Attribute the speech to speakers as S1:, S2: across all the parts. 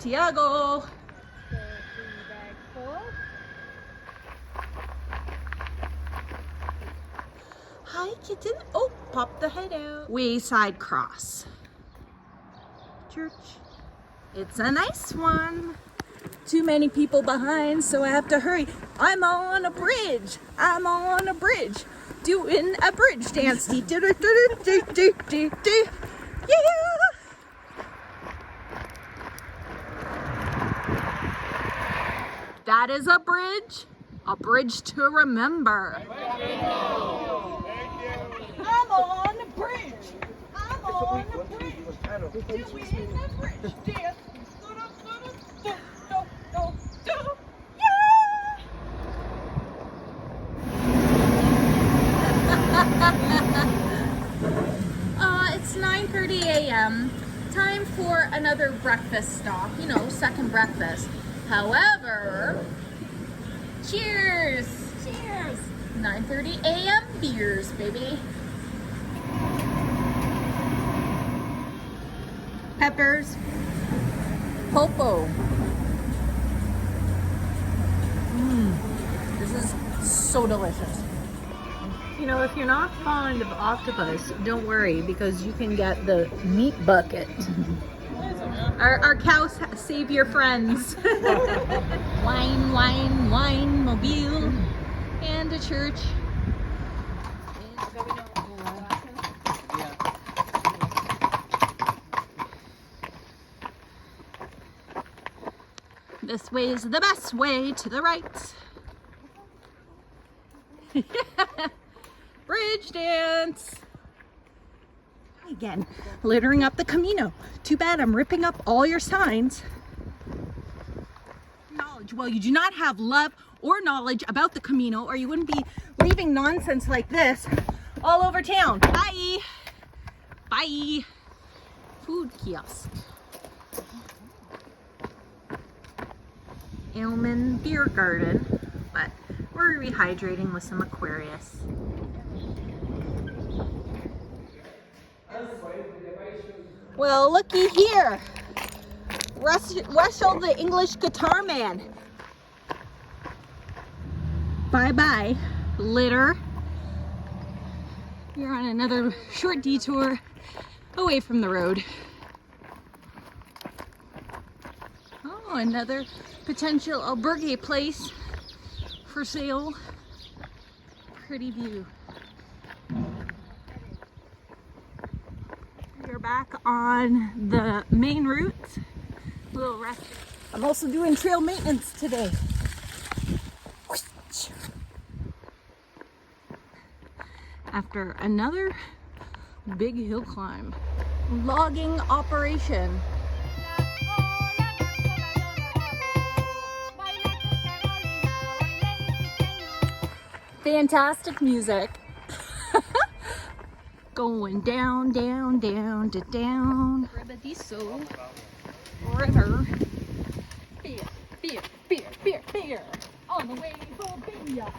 S1: Santiago. Hi, kitten. Oh, pop the head out. Wayside Cross Church. It's a nice one. Too many people behind, so I have to hurry. I'm on a bridge. I'm on a bridge. Doing a bridge dance. Yeah! That is a bridge to remember. I'm on a bridge. I'm on a bridge. Doing a bridge dance. It's 9:30 a.m. Time for another breakfast stop. You know, second breakfast. However, cheers! Cheers! 9:30 a.m. beers, baby. Peppers. Popo. This is so delicious. You know, if you're not fond of octopus, don't worry, because you can get the meat bucket. Our cows save your friends. Wine mobile, and a church. This way is the best way, to the right. Bridge dance. Again, littering up the Camino. Too bad I'm ripping up all your signs. Knowledge. Well, you do not have love or knowledge about the Camino, or you wouldn't be leaving nonsense like this all over town. Bye. Bye. Food kiosk. Aylman Beer Garden, but we're rehydrating with some Aquarius. Well, looky here. Russell the English Guitar Man. Bye-bye, litter. You're on another short detour away from the road. Oh, another potential albergue place for sale. Pretty view. We're back on the main route. Little rest. I'm also doing trail maintenance today. After another big hill climb. Logging operation. Fantastic music. Going down, down, down to down. Rebediso River. Beer. On the way for beer.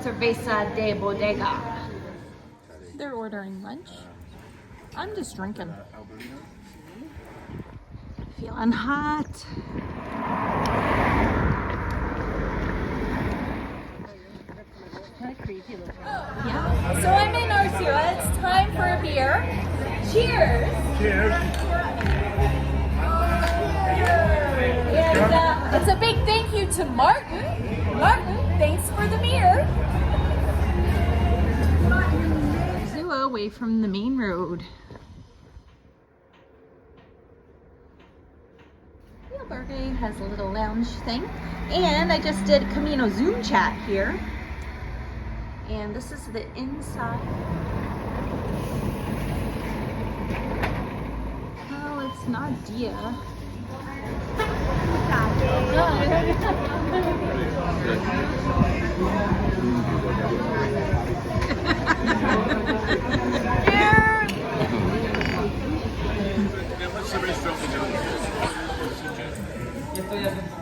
S1: Cerveza de bodega. They're ordering lunch. I'm just drinking. Feeling hot. Yeah. So I'm in Arcia. It's time for a beer. Cheers.
S2: Cheers.
S1: And it's a big thank you to Martin. Martin, thanks for the beer. Zua away from the main road. The albergue has a little lounge thing. And I just did Camino Zoom chat here. And this is the inside. Oh, it's Nadia.
S2: Cheers!